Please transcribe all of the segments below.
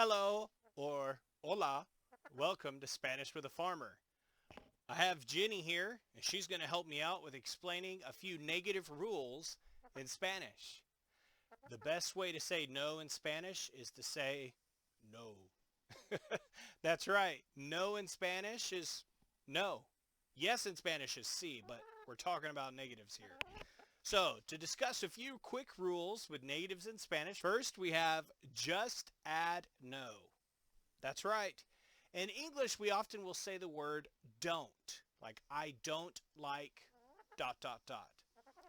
Hello or hola. Welcome to Spanish with a Farmer. I have Jenny here, and she's going to help me out with explaining a few negative rules in Spanish. The best way to say no in Spanish is to say no. That's right. No in Spanish is no. Yes in Spanish is sí, but we're talking about negatives here. So, to discuss a few quick rules with negatives in Spanish, first we have just add no. That's right. In English, we often will say the word don't, like I don't like ...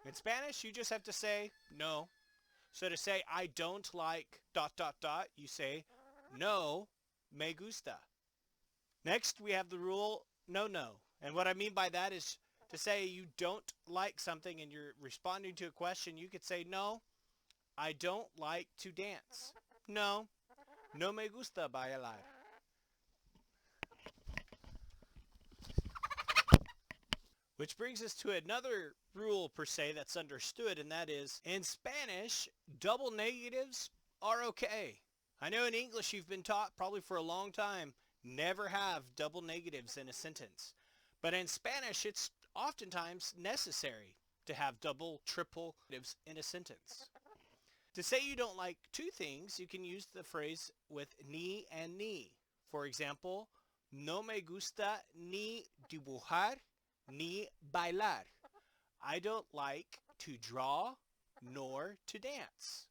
In Spanish, you just have to say no. So to say I don't like ... you say no me gusta. Next, we have the rule no, no. And what I mean by that is to say you don't like something and you're responding to a question, you could say no, I don't like to dance. No, no me gusta bailar. Which brings us to another rule per se that's understood, and that is in Spanish, double negatives are okay. I know in English you've been taught probably for a long time, never have double negatives in a sentence. But in Spanish, it's oftentimes necessary to have double, triple negatives in a sentence. To say you don't like two things, you can use the phrase with ni and ni. For example, no me gusta ni dibujar ni bailar. I don't like to draw nor to dance.